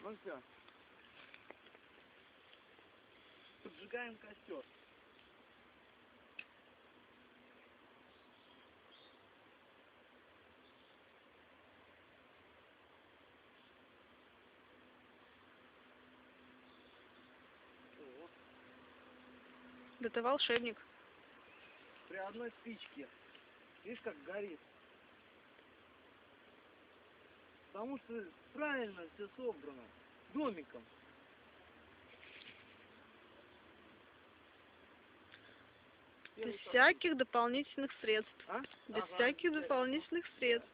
Ну все. Поджигаем костер. О. Да ты волшебник. При одной спичке. Видишь, как горит? Потому что правильно все собрано. Домиком. Без всяких дополнительных средств. А? Без Ага. всяких дополнительных средств.